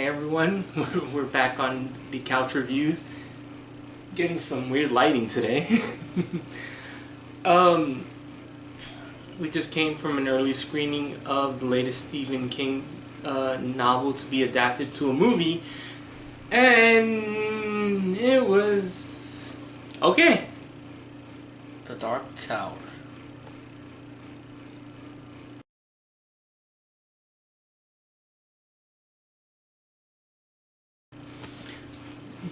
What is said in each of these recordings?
Hey everyone, we're back on the Couch Reviews. Getting some weird lighting today. We just came from an early screening of the latest Stephen King novel to be adapted to a movie, and it was okay. The Dark Tower.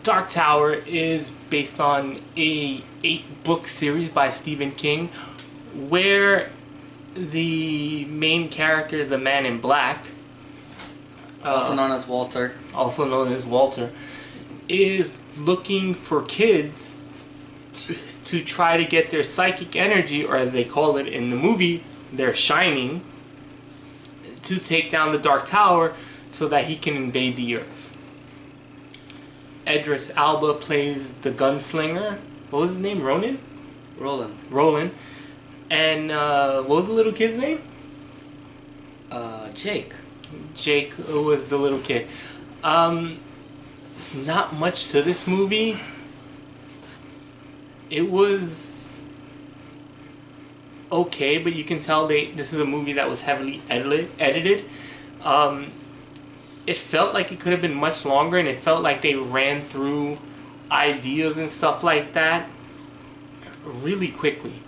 Dark Tower is based on a 8-book series by Stephen King, where the main character, the Man in Black, Also known as Walter. is looking for kids to try to get their psychic energy, or as they call it in the movie, their shining, to take down the Dark Tower so that he can invade the Earth. Idris Elba plays the gunslinger. What was his name? Roland. And what was the little kid's name? Jake. Jake was the little kid. It's not much to this movie. It was okay, but you can tell this is a movie that was heavily edited. It felt like it could have been much longer, and it felt like they ran through ideas and stuff like that really quickly.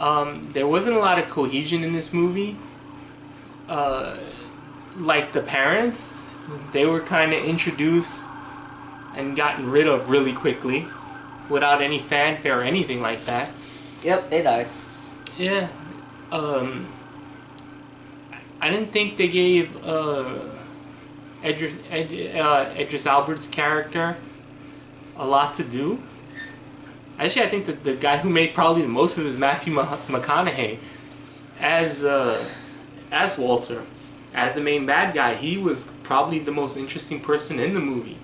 There wasn't a lot of cohesion in this movie. Like the parents, they were kind of introduced and gotten rid of really quickly without any fanfare or anything like that. Yep, they died. Yeah. I didn't think they gave Idris Elba's character a lot to do. Actually, I think that the guy who made probably the most of it is Matthew McConaughey as Walter, as the main bad guy. He was probably the most interesting person in the movie.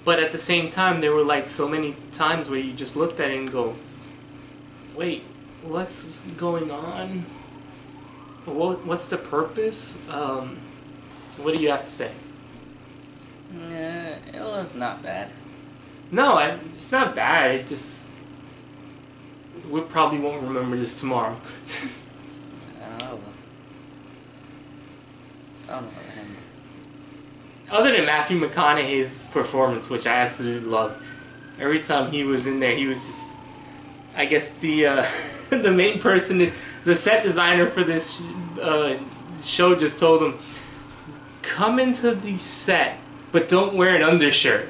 But at the same time, there were like so many times where you just looked at it and go, wait, what's going on? What's the purpose? What do you have to say? It was not bad. No, it's not bad. It just... we probably won't remember this tomorrow. I don't know about him. Other than Matthew McConaughey's performance, which I absolutely loved. Every time he was in there, he was just... I guess the the main person, the set designer for this show just told him, come into the set, but don't wear an undershirt.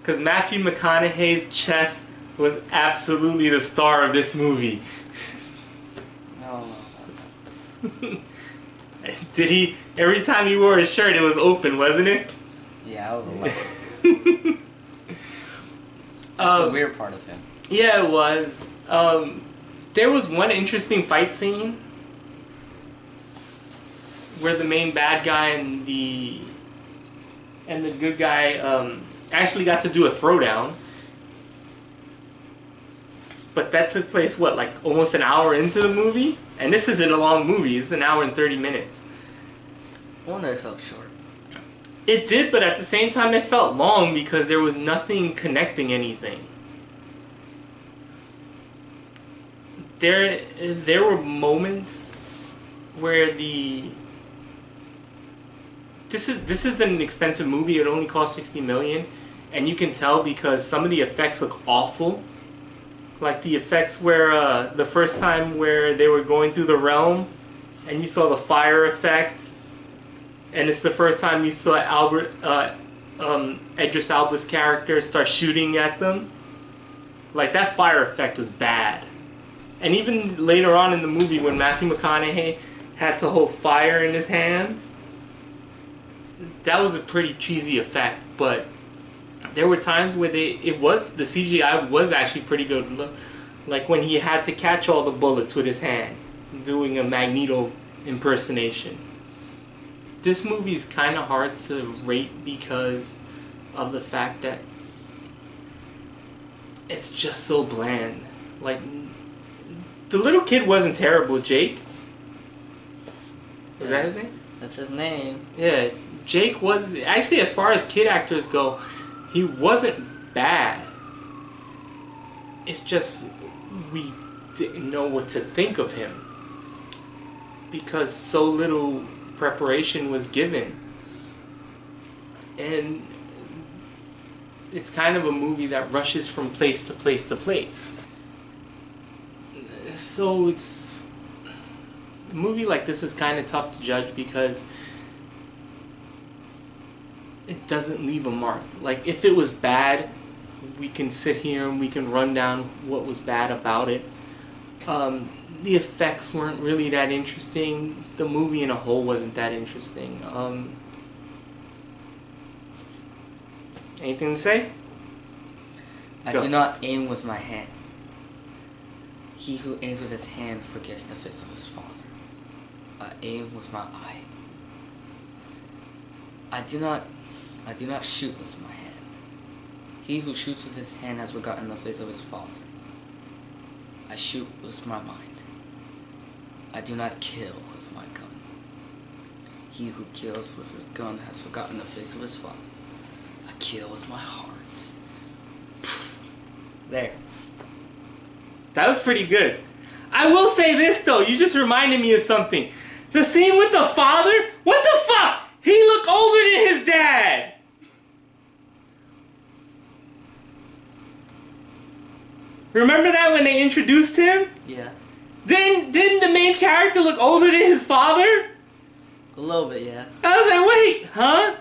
Because Matthew McConaughey's chest was absolutely the star of this movie. Oh. Did he? Every time he wore his shirt, it was open, wasn't it? Yeah, I was like... That's the weird part of him. Yeah, it was. There was one interesting fight scene where the main bad guy and the good guy actually got to do a throwdown. But that took place, what, like almost an hour into the movie? And this isn't a long movie, it's an hour and 30 minutes. I wonder if it felt short. It did, but at the same time it felt long because there was nothing connecting anything. There were moments where this is an expensive movie. It only cost $60 million, and you can tell because some of the effects look awful. Like the effects where the first time where they were going through the realm, and you saw the fire effect, and it's the first time you saw Idris Elba's character start shooting at them. Like that fire effect was bad. And even later on in the movie when Matthew McConaughey had to hold fire in his hands, that was a pretty cheesy effect, but there were times where the CGI was actually pretty good. Like when he had to catch all the bullets with his hand, doing a Magneto impersonation. This movie is kind of hard to rate because of the fact that it's just so bland. Like, the little kid wasn't terrible, Jake. Was that his name? That's his name. Yeah, Jake was actually, as far as kid actors go, he wasn't bad. It's just we didn't know what to think of him because so little preparation was given. And it's kind of a movie that rushes from place to place to place. So it's a movie like this is kind of tough to judge because it doesn't leave a mark. Like, if it was bad, we can sit here and we can run down what was bad about it. The effects weren't really that interesting. The movie in a whole wasn't that interesting. Anything to say? I Go. do not aim with my hand. He who aims with his hand forgets the face of his father. I aim with my eye. I do not shoot with my hand. He who shoots with his hand has forgotten the face of his father. I shoot with my mind. I do not kill with my gun. He who kills with his gun has forgotten the face of his father. I kill with my heart. There. That was pretty good. I will say this though, you just reminded me of something. The scene with the father? What the fuck? He looked older than his dad! Remember that when they introduced him? Yeah. Didn't the main character look older than his father? A little bit, yeah. I was like, wait, huh?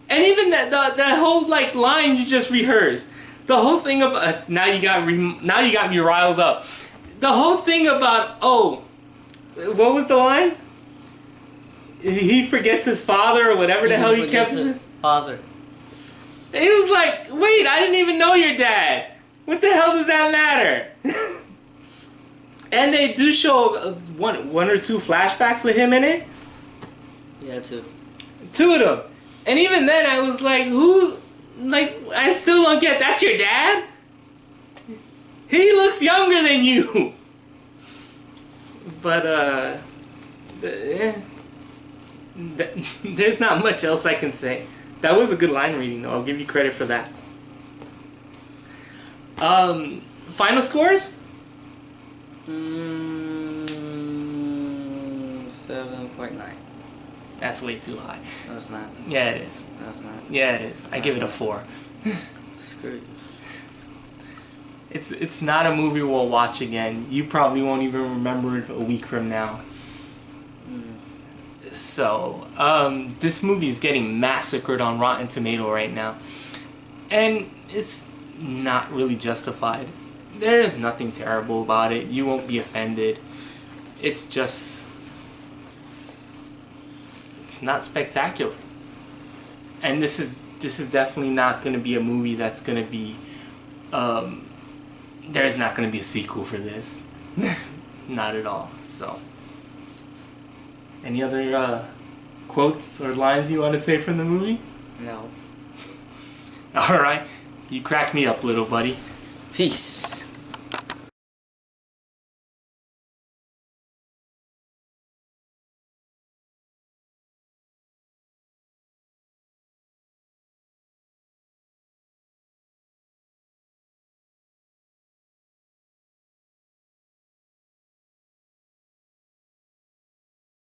And even that whole like line you just rehearsed. The whole thing about now you got me riled up. The whole thing about what was the line? He forgets his father or whatever the hell he kept his father. He was like, wait, I didn't even know your dad. What the hell does that matter? And they do show one or two flashbacks with him in it. Yeah, two. Two of them. And even then I was like, who? Like, I still don't get, that's your dad? He looks younger than you. But, there's not much else I can say. That was a good line reading, though. I'll give you credit for that. Final scores? 7.9. That's way too high. No, it's not. Yeah, it is. No, it's not. Yeah, it is. I give it a 4. Screw you. It's not a movie we'll watch again. You probably won't even remember it a week from now. So, this movie is getting massacred on Rotten Tomato right now. And it's not really justified. There is nothing terrible about it. You won't be offended. It's just... it's not spectacular. And this is definitely not going to be a movie that's going to be... there's not going to be a sequel for this. Not at all. So... any other quotes or lines you want to say from the movie? No. Alright. You crack me up, little buddy. Peace.